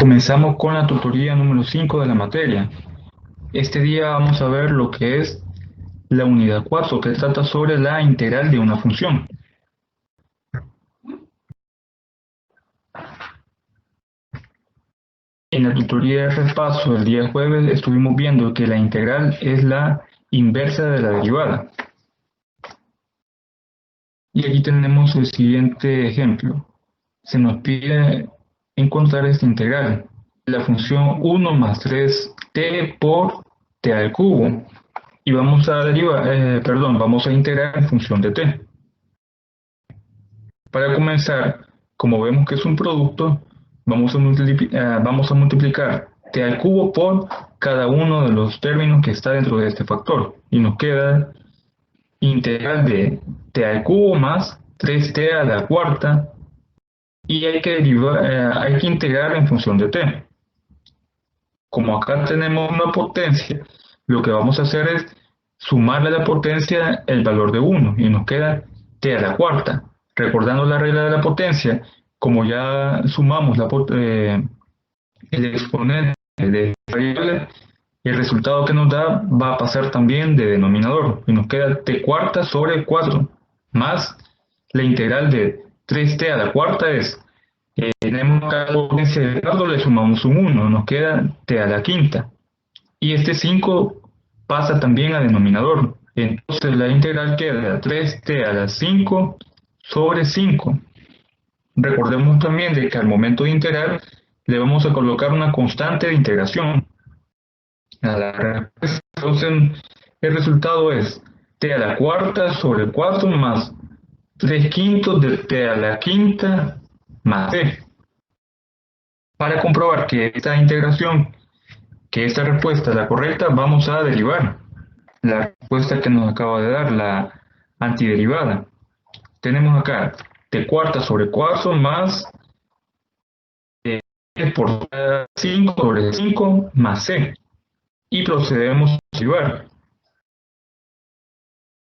Comenzamos con la tutoría número 5 de la materia. Este día vamos a ver lo que es la unidad 4, que trata sobre la integral de una función. En la tutoría de repaso del día jueves estuvimos viendo que la integral es la inversa de la derivada. Y aquí tenemos el siguiente ejemplo. Se nos pide encontrar esta integral, la función 1 más 3t por t al cubo. Y vamos a vamos a integrar en función de t. Para comenzar, como vemos que es un producto, vamos a multiplicar t al cubo por cada uno de los términos que está dentro de este factor. Y nos queda integral de t al cubo más 3t a la cuarta. Y hay que integrar en función de t. Como acá tenemos una potencia, lo que vamos a hacer es sumarle a la potencia el valor de 1 y nos queda t a la cuarta. Recordando la regla de la potencia, como ya sumamos el exponente de variable, el resultado que nos da va a pasar también de denominador y nos queda t cuarta sobre 4 más la integral de 3t a la cuarta es, tenemos acá la potencia de grado, le sumamos un 1, nos queda t a la quinta. Y este 5 pasa también a denominador. Entonces la integral queda 3t a la 5 sobre 5. Recordemos también de que al momento de integrar le vamos a colocar una constante de integración a la respuesta. Entonces el resultado es t a la cuarta sobre 4 más 3 quintos de t a la quinta más t. Para comprobar que esta respuesta es la correcta, vamos a derivar la respuesta que nos acaba de dar, la antiderivada. Tenemos acá t cuarta sobre 4 más t por 5 sobre 5 más c. Y procedemos a derivar.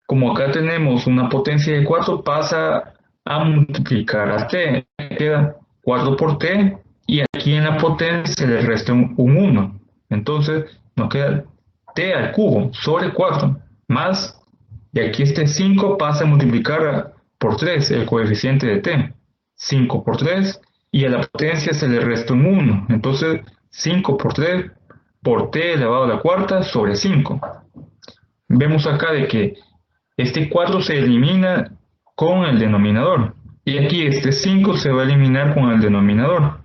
Como acá tenemos una potencia de 4, pasa a multiplicar a t. Queda 4 por t y aquí en la potencia se le resta un 1. Entonces nos queda t al cubo sobre 4 más, y aquí este 5 pasa a multiplicar por 3 el coeficiente de t. 5 por 3 y a la potencia se le resta un 1. Entonces 5 por 3 por t elevado a la cuarta sobre 5. Vemos acá de que este 4 se elimina con el denominador. Y aquí este 5 se va a eliminar con el denominador.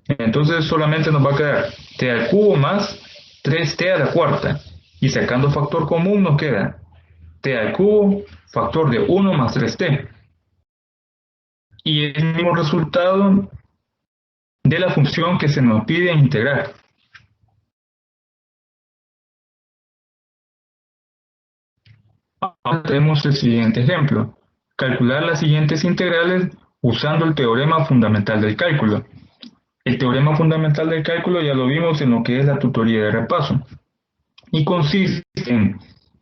Entonces solamente nos va a quedar t al cubo más 3t a la cuarta. Y sacando factor común nos queda t al cubo, factor de 1 más 3t. Y es el mismo resultado de la función que se nos pide integrar. Ahora tenemos el siguiente ejemplo. Calcular las siguientes integrales usando el teorema fundamental del cálculo. El teorema fundamental del cálculo ya lo vimos en lo que es la tutoría de repaso. Y consiste en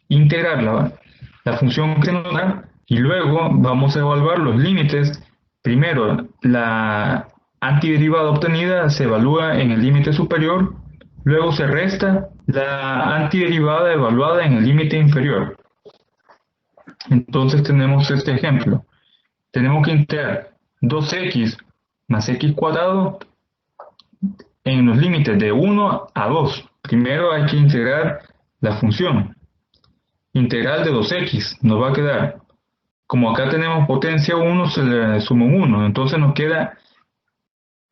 integrar la función que se nos da y luego vamos a evaluar los límites. Primero, la antiderivada obtenida se evalúa en el límite superior, luego se resta la antiderivada evaluada en el límite inferior. Entonces tenemos este ejemplo. Tenemos que integrar 2x más x cuadrado en los límites de 1 a 2. Primero hay que integrar la función. Integral de 2x nos va a quedar, como acá tenemos potencia 1, se le suma un 1. Entonces nos queda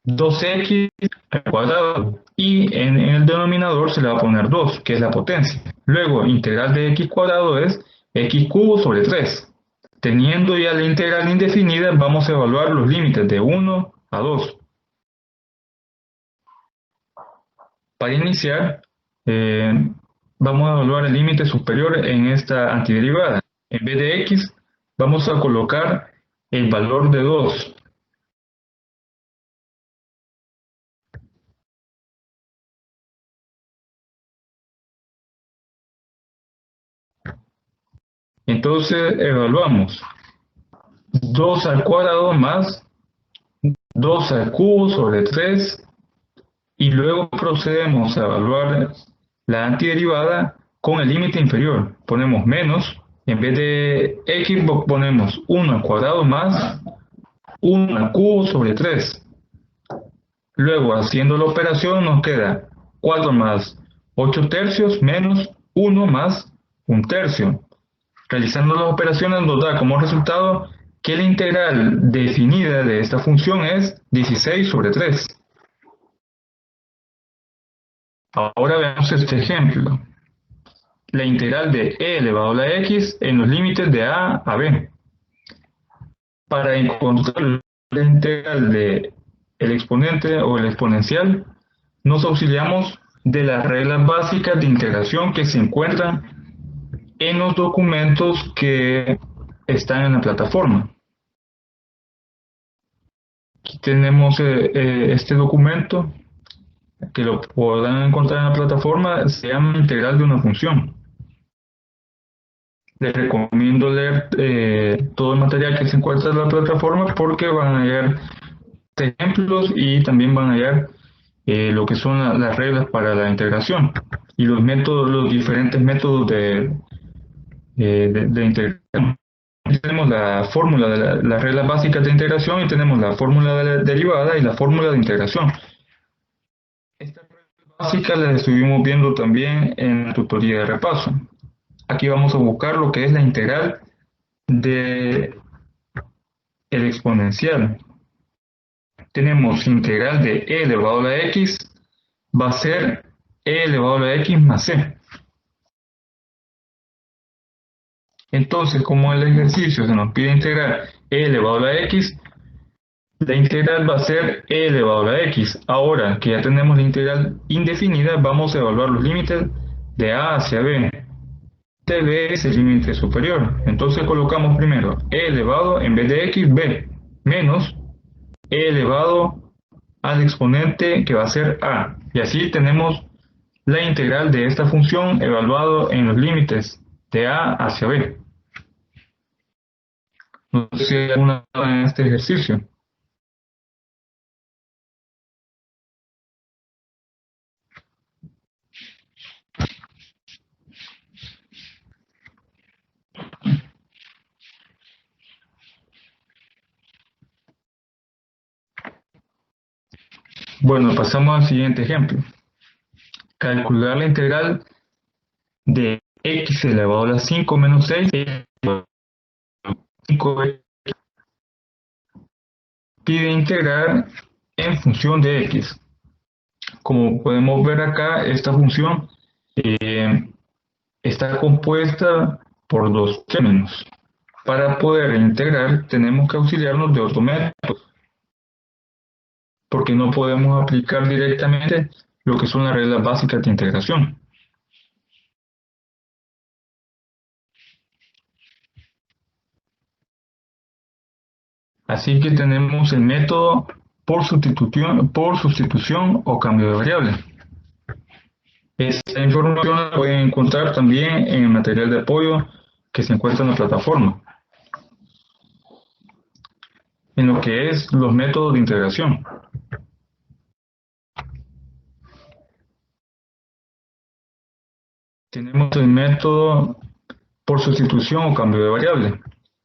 2x al cuadrado. Y en el denominador se le va a poner 2, que es la potencia. Luego, integral de x cuadrado es x cubo sobre 3. Teniendo ya la integral indefinida, vamos a evaluar los límites de 1 a 2. Para iniciar, vamos a evaluar el límite superior en esta antiderivada. En vez de x, vamos a colocar el valor de 2. Entonces evaluamos 2 al cuadrado más 2 al cubo sobre 3 y luego procedemos a evaluar la antiderivada con el límite inferior. Ponemos menos, en vez de x ponemos 1 al cuadrado más 1 al cubo sobre 3. Luego, haciendo la operación, nos queda 4 más 8 tercios menos 1 más 1 tercio. Realizando las operaciones nos da como resultado que la integral definida de esta función es 16 sobre 3. Ahora veamos este ejemplo. La integral de e elevado a la x en los límites de a a b. Para encontrar la integral de el exponente o el exponencial, nos auxiliamos de las reglas básicas de integración que se encuentran en los documentos que están en la plataforma. Aquí tenemos este documento que lo podrán encontrar en la plataforma, se llama integral de una función. Les recomiendo leer todo el material que se encuentra en la plataforma porque van a hallar ejemplos y también van a hallar lo que son las reglas para la integración y los métodos, los diferentes métodos de integración. Aquí tenemos la fórmula de las reglas básicas de integración y tenemos la fórmula de la derivada y la fórmula de integración. Estas reglas básicas las estuvimos viendo también en la tutoría de repaso. Aquí vamos a buscar lo que es la integral de el exponencial. Tenemos integral de e elevado a la x, va a ser e elevado a la x más c. Entonces, como el ejercicio se nos pide integrar e elevado a la x, la integral va a ser e elevado a la x. Ahora que ya tenemos la integral indefinida, vamos a evaluar los límites de a hacia b. De b es el límite superior. Entonces colocamos primero e elevado en vez de x, b, menos e elevado al exponente que va a ser a. Y así tenemos la integral de esta función evaluado en los límites de a hacia b. No sé si hay alguna duda en este ejercicio. Bueno, pasamos al siguiente ejemplo. Calcular la integral de x elevado a la 5 menos 6 5 pide integrar en función de x. Como podemos ver acá, esta función está compuesta por dos términos. Para poder integrar tenemos que auxiliarnos de otro método, porque no podemos aplicar directamente lo que son las reglas básicas de integración. Así que tenemos el método por sustitución o cambio de variable. Esta información la pueden encontrar también en el material de apoyo que se encuentra en la plataforma, en lo que es los métodos de integración. Tenemos el método por sustitución o cambio de variable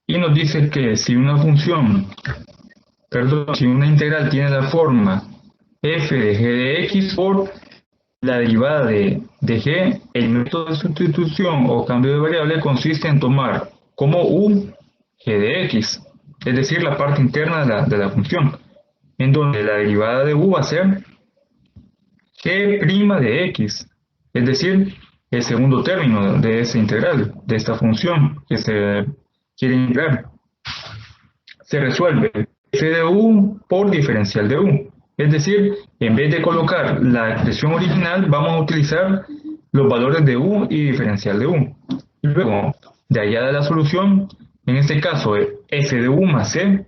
y nos dice que si una integral tiene la forma f de g de x por la derivada de g, el método de sustitución o cambio de variable consiste en tomar como u g de x, es decir, la parte interna de la función, en donde la derivada de u va a ser g' de x, es decir, el segundo término de esa integral, de esta función que se quiere integrar. Se resuelve f de u por diferencial de u. Es decir, en vez de colocar la expresión original, vamos a utilizar los valores de u y diferencial de u. Y luego, de allá de la solución, en este caso f de u más c,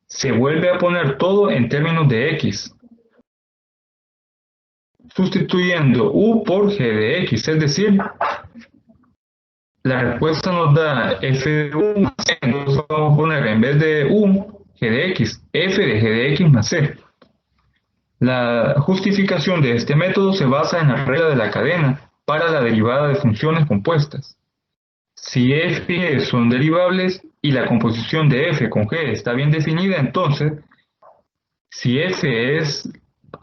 se vuelve a poner todo en términos de x, sustituyendo u por g de x, es decir, la respuesta nos da f de u más c, entonces vamos a poner en vez de u, g de x, f de g de x más c. La justificación de este método se basa en la regla de la cadena para la derivada de funciones compuestas. Si f y g son derivables y la composición de f con g está bien definida, entonces, si f es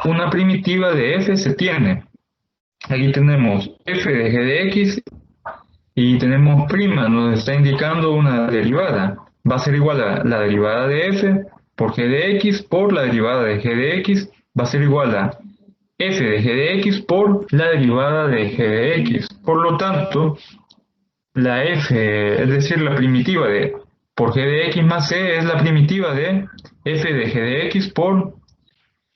una primitiva de f, se tiene. Aquí tenemos f de g de x y tenemos prima, nos está indicando una derivada. Va a ser igual a la derivada de f por g de x por la derivada de g de x, va a ser igual a f de g de x por la derivada de g de x. Por lo tanto, la f, es decir, la primitiva de por g de x más c es la primitiva de f de g de x por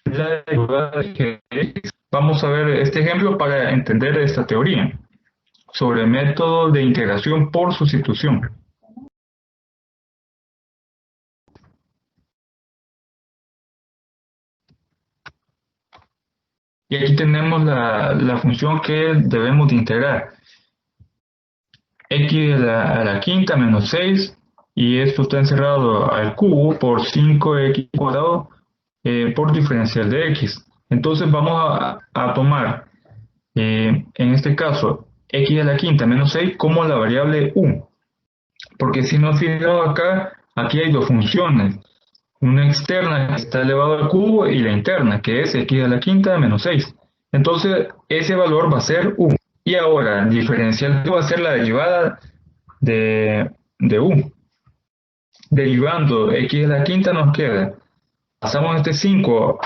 la derivada de g de x. Vamos a ver este ejemplo para entender esta teoría sobre el método de integración por sustitución. Y aquí tenemos la función que debemos de integrar. X a la quinta menos 6, y esto está encerrado al cubo por 5x cuadrado por diferencial de x. Entonces vamos a tomar, en este caso, x a la quinta menos 6 como la variable u. Porque si nos fijamos acá, aquí hay dos funciones. Una externa que está elevado al cubo y la interna que es x a la quinta menos 6. Entonces ese valor va a ser u. Y ahora el diferencial va a ser la derivada de u. Derivando x a la quinta nos queda, pasamos este 5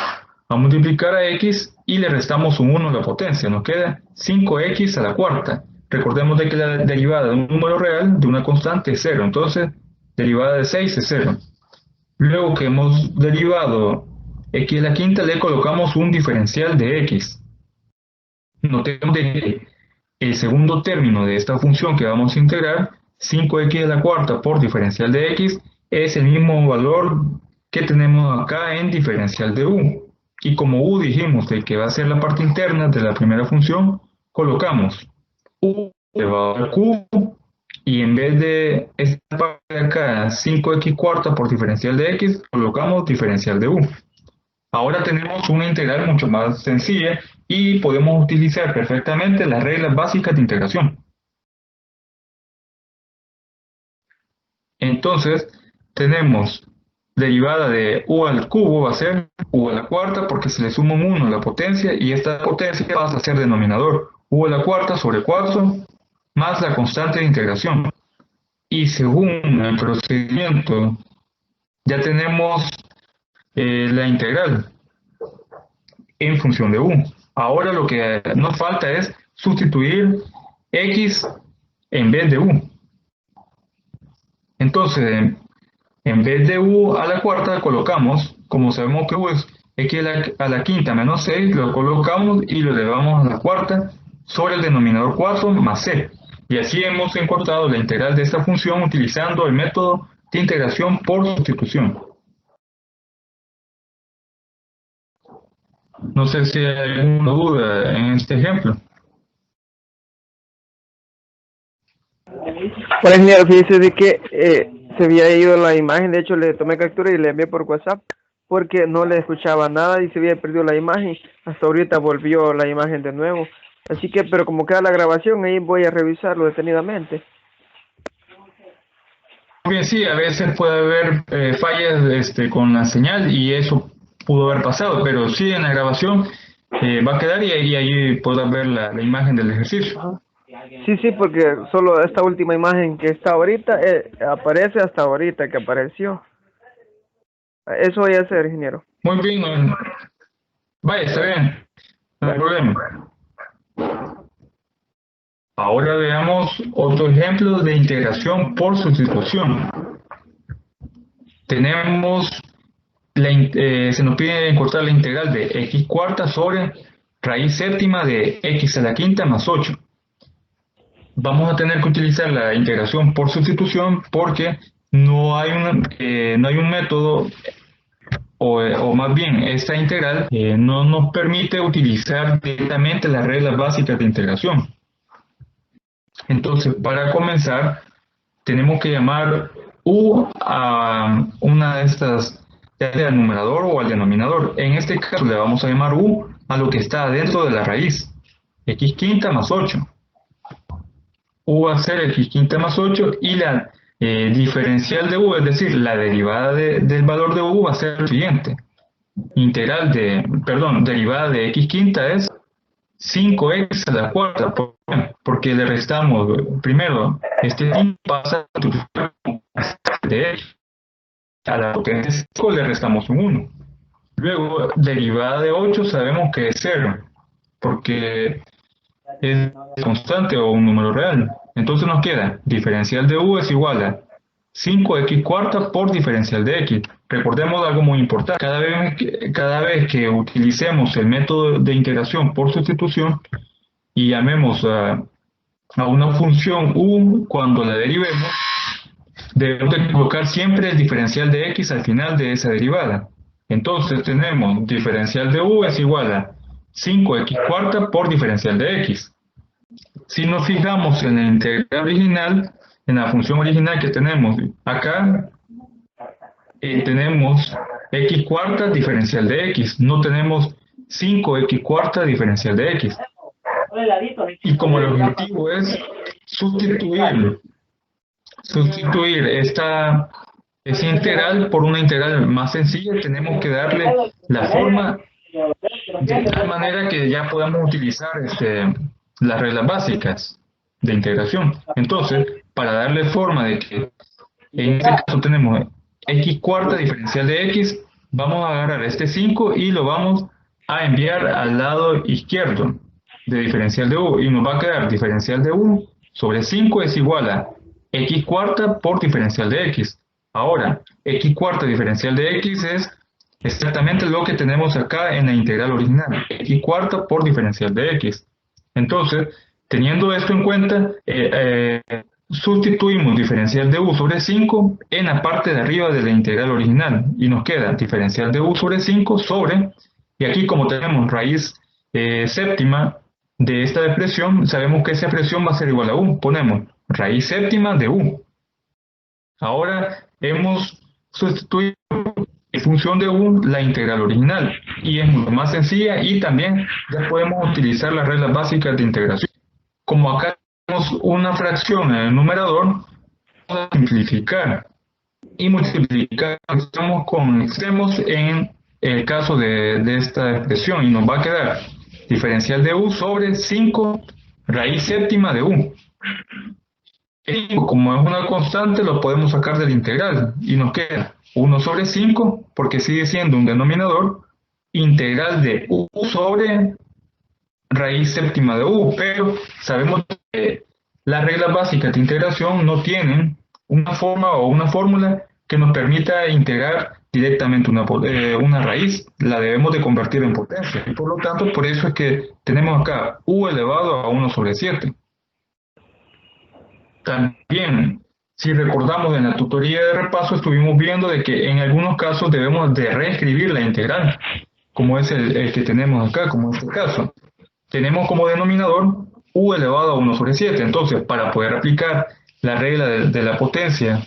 a multiplicar a x y le restamos un 1 a la potencia, nos queda 5x a la cuarta. Recordemos de que la derivada de un número real de una constante es 0, entonces derivada de 6 es 0. Luego que hemos derivado x a la quinta, le colocamos un diferencial de x. Notemos que el segundo término de esta función que vamos a integrar, 5x a la cuarta por diferencial de x, es el mismo valor que tenemos acá en diferencial de u. Y como u dijimos de que va a ser la parte interna de la primera función, colocamos u elevado al cubo, y en vez de esta parte de acá, 5x cuarta por diferencial de x, colocamos diferencial de u. Ahora tenemos una integral mucho más sencilla y podemos utilizar perfectamente las reglas básicas de integración. Entonces, tenemos derivada de u al cubo va a ser u a la cuarta porque se le suma un 1 a la potencia y esta potencia pasa a ser denominador u a la cuarta sobre 4 más la constante de integración. Y según el procedimiento ya tenemos la integral en función de u. Ahora lo que nos falta es sustituir x en vez de u. Entonces, en vez de u a la cuarta colocamos, como sabemos que u es x a la quinta menos 6, lo colocamos y lo elevamos a la cuarta sobre el denominador 4 más c. Y así hemos encontrado la integral de esta función utilizando el método de integración por sustitución. No sé si hay alguna duda en este ejemplo. Hola, ingeniero, fíjese de que se había ido la imagen. De hecho le tomé captura y le envié por WhatsApp porque no le escuchaba nada y se había perdido la imagen. Hasta ahorita volvió la imagen de nuevo. Así que, pero como queda la grabación, ahí voy a revisarlo detenidamente. Bien, sí, a veces puede haber fallas con la señal y eso pudo haber pasado, pero sí en la grabación va a quedar y ahí podrás ver la imagen del ejercicio. Ajá. Sí, porque solo esta última imagen que está ahorita aparece hasta ahorita que apareció. Eso voy a hacer, ingeniero. Muy bien, vaya, está bien, no hay problema. Ahora veamos otro ejemplo de integración por sustitución. Tenemos, se nos pide encontrar la integral de x cuarta sobre raíz séptima de x a la quinta más 8. Vamos a tener que utilizar la integración por sustitución porque no hay un método, o más bien esta integral no nos permite utilizar directamente las reglas básicas de integración. Entonces, para comenzar, tenemos que llamar u a una de estas ya sea al numerador o al denominador. En este caso le vamos a llamar u a lo que está dentro de la raíz, x quinta más 8. U va a ser x quinta más 8 y la diferencial de u, es decir, la derivada del valor de u va a ser el siguiente. Derivada de x quinta es 5x a la cuarta, porque le restamos, primero, este 5 pasa de x a la potencia 5, le restamos un 1. Luego, derivada de 8 sabemos que es 0, porque es constante o un número real. Entonces nos queda, diferencial de u es igual a 5x cuarta por diferencial de x. Recordemos algo muy importante, cada vez que utilicemos el método de integración por sustitución y llamemos a una función u cuando la derivemos, debemos de colocar siempre el diferencial de x al final de esa derivada. Entonces tenemos diferencial de u es igual a 5x cuarta por diferencial de x. Si nos fijamos en la integral original, en la función original que tenemos acá, tenemos x cuarta diferencial de x, no tenemos 5x cuarta diferencial de x. Y como el objetivo es sustituir esta integral por una integral más sencilla, tenemos que darle la forma de tal manera que ya podamos utilizar las reglas básicas de integración. Entonces, para darle forma de que en este caso tenemos x cuarta diferencial de x, vamos a agarrar este 5 y lo vamos a enviar al lado izquierdo de diferencial de u, y nos va a quedar diferencial de u sobre 5 es igual a x cuarta por diferencial de x. Ahora, x cuarta diferencial de x es exactamente lo que tenemos acá en la integral original, x cuarta por diferencial de x. Entonces, teniendo esto en cuenta, sustituimos diferencial de u sobre 5 en la parte de arriba de la integral original y nos queda diferencial de u sobre 5 sobre, y aquí como tenemos raíz séptima de esta expresión, sabemos que esa expresión va a ser igual a u, ponemos raíz séptima de u. Ahora hemos sustituido en función de u la integral original y es mucho más sencilla, y también ya podemos utilizar las reglas básicas de integración. Como acá tenemos una fracción en el numerador, vamos a simplificar y multiplicar con extremos en el caso de esta expresión, y nos va a quedar diferencial de u sobre 5 raíz séptima de u. Como es una constante, lo podemos sacar de la integral y nos queda 1 sobre 5, porque sigue siendo un denominador, integral de u sobre raíz séptima de u, pero sabemos que las reglas básicas de integración no tienen una forma o una fórmula que nos permita integrar directamente una raíz, la debemos de convertir en potencia, y por lo tanto, por eso es que tenemos acá u elevado a 1 sobre 7. También, si recordamos en la tutoría de repaso, estuvimos viendo de que en algunos casos debemos de reescribir la integral, como es el que tenemos acá, como en este caso. Tenemos como denominador u elevado a 1 sobre 7. Entonces, para poder aplicar la regla de la potencia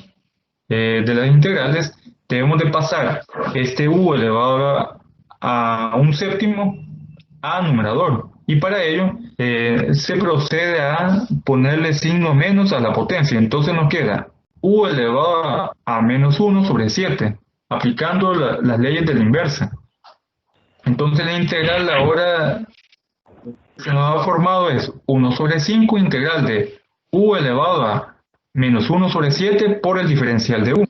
de las integrales, debemos de pasar este u elevado a un séptimo a numerador. Y para ello se procede a ponerle signo menos a la potencia. Entonces nos queda u elevado a menos 1 sobre 7, aplicando las leyes de la inversa. Entonces la integral ahora se nos ha formado es 1 sobre 5 integral de u elevado a menos 1 sobre 7 por el diferencial de u.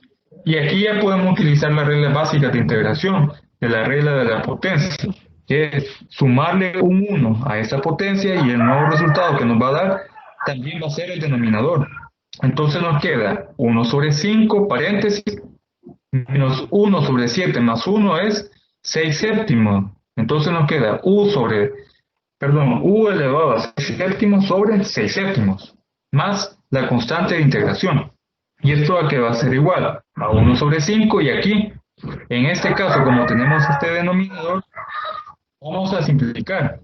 Y aquí ya podemos utilizar las reglas básicas de integración de la regla de la potencia, que es sumarle un 1 a esa potencia y el nuevo resultado que nos va a dar también va a ser el denominador. Entonces nos queda 1 sobre 5, paréntesis, menos 1 sobre 7 más 1 es 6 séptimos. Entonces nos queda u elevado a 6 séptimos sobre 6 séptimos, más la constante de integración. Y esto a que va a ser igual a 1 sobre 5, y aquí, en este caso, como tenemos este denominador, vamos a simplificar.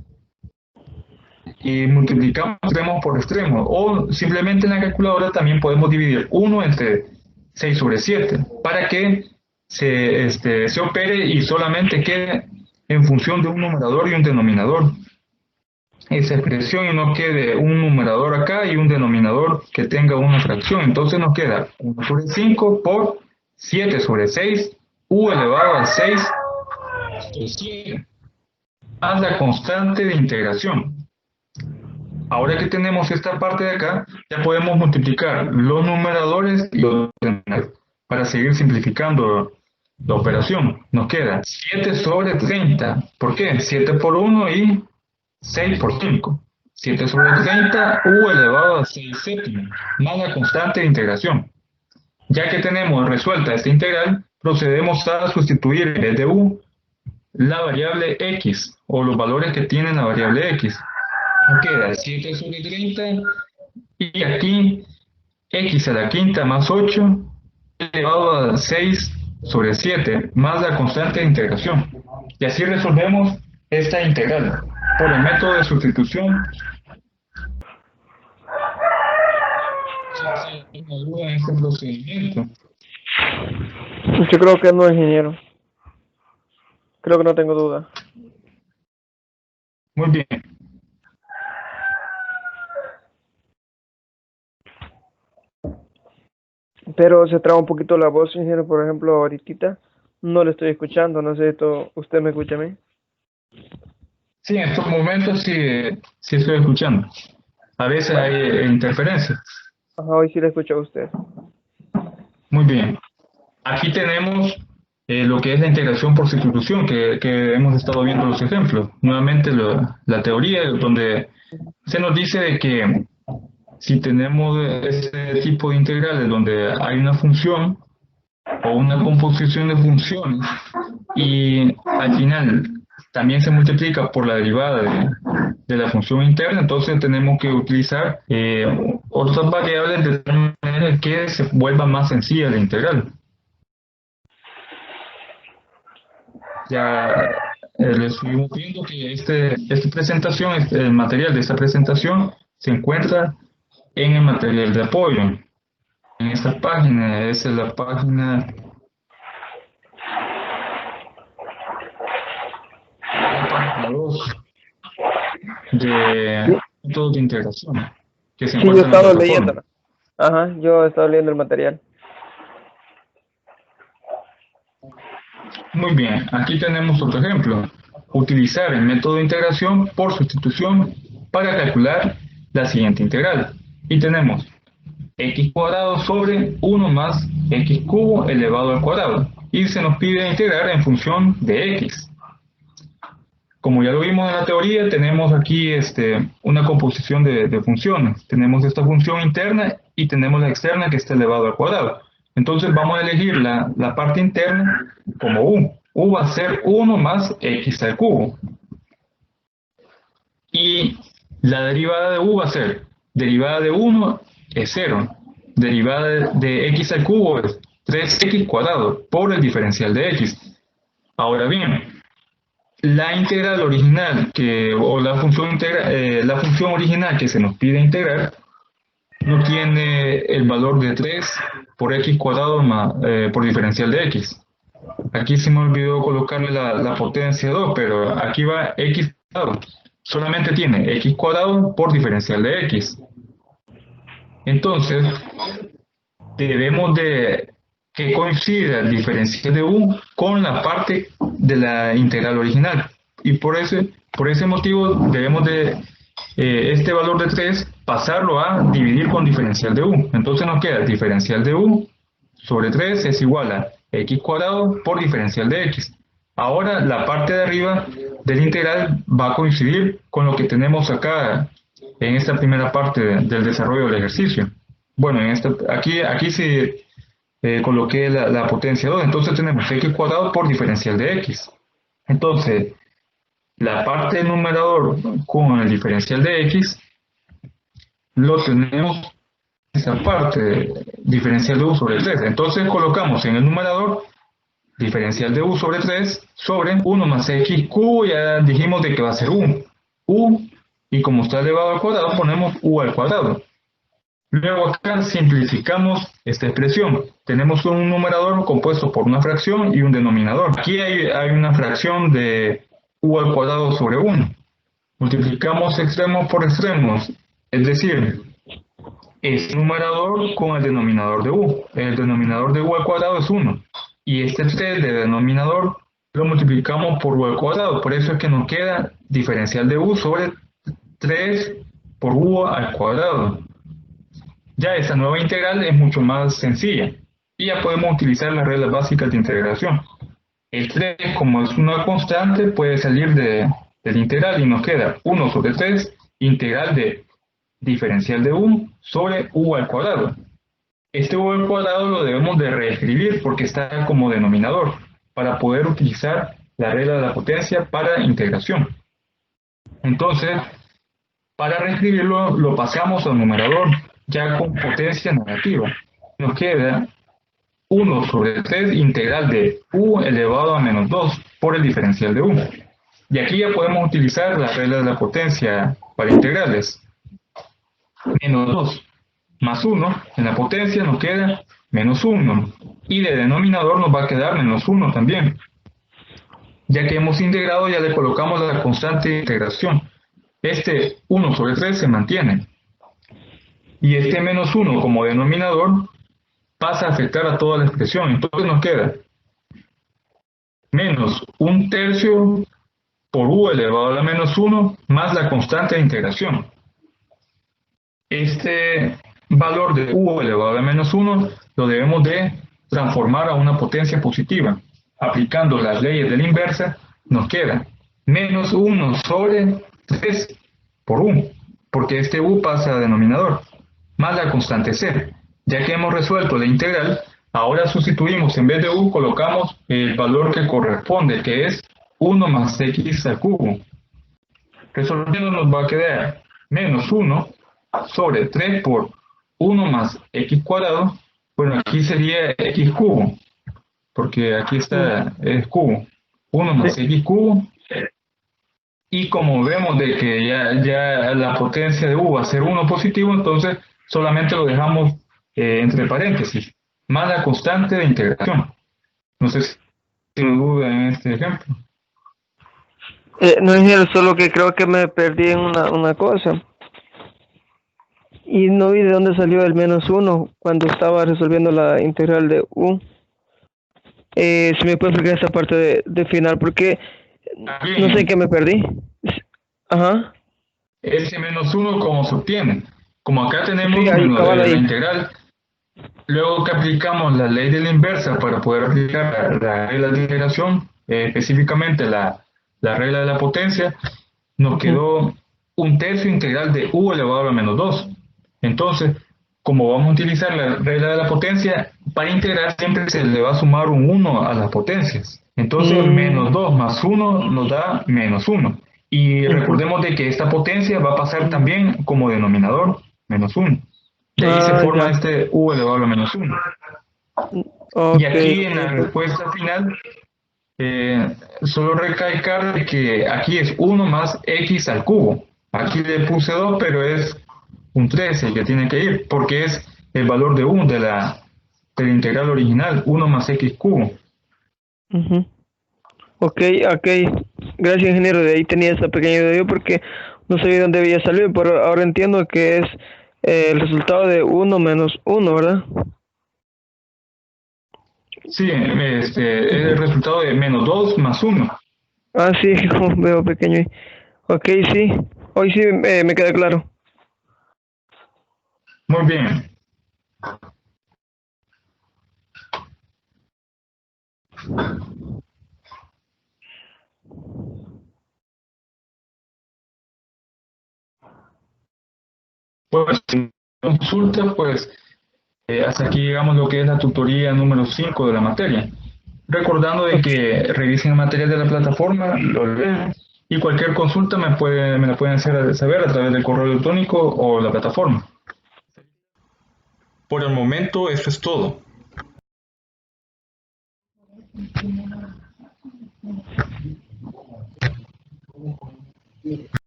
Y multiplicamos extremo por extremo, o simplemente en la calculadora también podemos dividir 1 entre 6 sobre 7, para que se opere y solamente quede en función de un numerador y un denominador esa expresión y no quede un numerador acá y un denominador que tenga una fracción. Entonces nos queda 1 sobre 5 por 7 sobre 6, u elevado a 6 sobre 7, más la constante de integración. Ahora que tenemos esta parte de acá, ya podemos multiplicar los numeradores y los denominadores para seguir simplificando la operación. Nos queda 7 sobre 30. ¿Por qué? 7 por 1 y 6 por 5. 7 sobre 30, u elevado a 6 séptimos, más la constante de integración. Ya que tenemos resuelta esta integral, procedemos a sustituir en vez de u la variable x, o los valores que tiene la variable x. Nos queda 7 sobre 30, y aquí x a la quinta más 8, elevado a 6 sobre 7, más la constante de integración. Y así resolvemos esta integral por el método de sustitución. ¿Hay alguna duda en este procedimiento? Yo creo que no, ingeniero. Creo que no tengo duda. Muy bien. Pero se traba un poquito la voz, ingeniero. Por ejemplo, ahorita no le estoy escuchando. No sé, ¿usted me escucha a mí? Sí, en estos momentos sí estoy escuchando. A veces hay interferencia. Ajá, hoy sí le escucho a usted. Muy bien. Aquí tenemos lo que es la integración por sustitución, que hemos estado viendo los ejemplos. Nuevamente la teoría donde se nos dice de que si tenemos este tipo de integrales donde hay una función o una composición de funciones y al final también se multiplica por la derivada de la función interna, entonces tenemos que utilizar otras variables de tal manera que se vuelva más sencilla la integral. Ya les estuvimos viendo que esta presentación, el material de esta presentación se encuentra en el material de apoyo. En esta página, esa es la página 2 de métodos de integración que se Sí, yo he encuentra en la estado plataforma. leyéndola. Ajá, yo he estado leyendo el material. Muy bien, aquí tenemos otro ejemplo. Utilizar el método de integración por sustitución para calcular la siguiente integral. Y tenemos x cuadrado sobre 1 más x cubo elevado al cuadrado. Y se nos pide integrar en función de x. Como ya lo vimos en la teoría, tenemos aquí una composición de funciones. Tenemos esta función interna y tenemos la externa que está elevado al cuadrado. Entonces vamos a elegir la parte interna como u. U va a ser 1 más x al cubo. Y la derivada de u va a ser, derivada de 1 es 0. Derivada de x al cubo es 3x cuadrado por el diferencial de x. Ahora bien, la integral original, o la función original que se nos pide integrar, no tiene el valor de 3 por x cuadrado por diferencial de x. Aquí se me olvidó colocarle la potencia 2, pero aquí va x cuadrado. Solamente tiene x cuadrado por diferencial de x. Entonces, debemos de que coincida el diferencial de u con la parte de la integral original. Y por ese motivo debemos de este valor de 3 pasarlo a dividir con diferencial de u. Entonces nos queda diferencial de u sobre 3 es igual a x cuadrado por diferencial de x. Ahora la parte de arriba del integral va a coincidir con lo que tenemos acá en esta primera parte del desarrollo del ejercicio. Bueno, aquí sí coloqué la potencia 2, entonces tenemos x cuadrado por diferencial de x. Entonces, la parte del numerador con el diferencial de x lo tenemos en esa parte, diferencial de u sobre 3. Entonces colocamos en el numerador diferencial de u sobre 3 sobre 1 más x cubo, ya dijimos de que va a ser u, y como está elevado al cuadrado ponemos u al cuadrado. Luego acá simplificamos esta expresión. Tenemos un numerador compuesto por una fracción y un denominador. Aquí hay una fracción de u al cuadrado sobre 1. Multiplicamos extremos por extremos, es decir, este numerador con el denominador de u. El denominador de u al cuadrado es 1. Y este 3 de denominador lo multiplicamos por u al cuadrado. Por eso es que nos queda diferencial de u sobre 3 por u al cuadrado. Ya esta nueva integral es mucho más sencilla. Y ya podemos utilizar las reglas básicas de integración. El 3, como es una constante, puede salir del integral y nos queda 1 sobre 3 integral de diferencial de u sobre u al cuadrado. Este u al cuadrado lo debemos de reescribir porque está como denominador para poder utilizar la regla de la potencia para integración. Entonces, para reescribirlo lo pasamos al numerador ya con potencia negativa. Nos queda 1 sobre 3 integral de u elevado a menos 2 por el diferencial de u. Y aquí ya podemos utilizar la regla de la potencia para integrales. Menos 2 más 1 en la potencia nos queda menos 1. Y de denominador nos va a quedar menos 1 también. Ya que hemos integrado, ya le colocamos la constante de integración. Este 1 sobre 3 se mantiene. Y este menos 1 como denominador pasa a afectar a toda la expresión. Entonces nos queda menos 1/3 por u elevado a la menos 1 más la constante de integración. Este valor de u elevado a la menos 1 lo debemos de transformar a una potencia positiva. Aplicando las leyes de la inversa, nos queda menos 1 sobre 3 por u, porque este u pasa a denominador, más la constante c. Ya que hemos resuelto la integral, ahora sustituimos, en vez de u, colocamos el valor que corresponde, que es 1 más x al cubo. Resolviendo nos va a quedar menos 1 sobre 3 por 1 más x cuadrado. Bueno, aquí sería x cubo, porque aquí está es cubo. 1 más x cubo. Y como vemos de que ya la potencia de u va a ser 1 positivo, entonces solamente lo dejamos entre paréntesis, más la constante de integración. No sé si tiene duda en este ejemplo. No, ingeniero, solo que creo que me perdí en una cosa. Y no vi de dónde salió el menos 1 cuando estaba resolviendo la integral de u. Si me puede explicar esa parte de final, porque no sé qué me perdí. Ajá. Ese menos 1, ¿cómo se obtiene? Como acá tenemos Sí, ahí, cabal, la ahí. integral, luego que aplicamos la ley de la inversa para poder aplicar la regla de integración, específicamente la regla de la potencia, nos quedó 1/3 integral de u elevado a la menos 2. Entonces, como vamos a utilizar la regla de la potencia, para integrar siempre se le va a sumar un 1 a las potencias. Entonces, menos 2 más 1 nos da menos 1. Y recordemos de que esta potencia va a pasar también como denominador, menos 1. De ahí se forma este u elevado a la menos 1. Y aquí en la respuesta final, solo recalcar que aquí es 1 más x al cubo. Aquí le puse 2, pero es un 13 que tiene que ir, porque es el valor de 1 de la integral original, 1 más x cubo. Ok. Gracias, ingeniero. De ahí tenía esa pequeña duda porque no sabía dónde había salido, pero ahora entiendo que es el resultado de 1 menos 1, ¿verdad? Sí, es el resultado de menos 2 más 1. Ah, sí, como veo pequeño ahí. Ok, sí. Hoy sí me queda claro. Muy bien. Pues, consulta, pues, hasta aquí llegamos lo que es la tutoría número 5 de la materia. Recordando de que revisen el material de la plataforma, lo leen, y cualquier consulta me la pueden hacer saber a través del correo electrónico o la plataforma. Por el momento, eso es todo.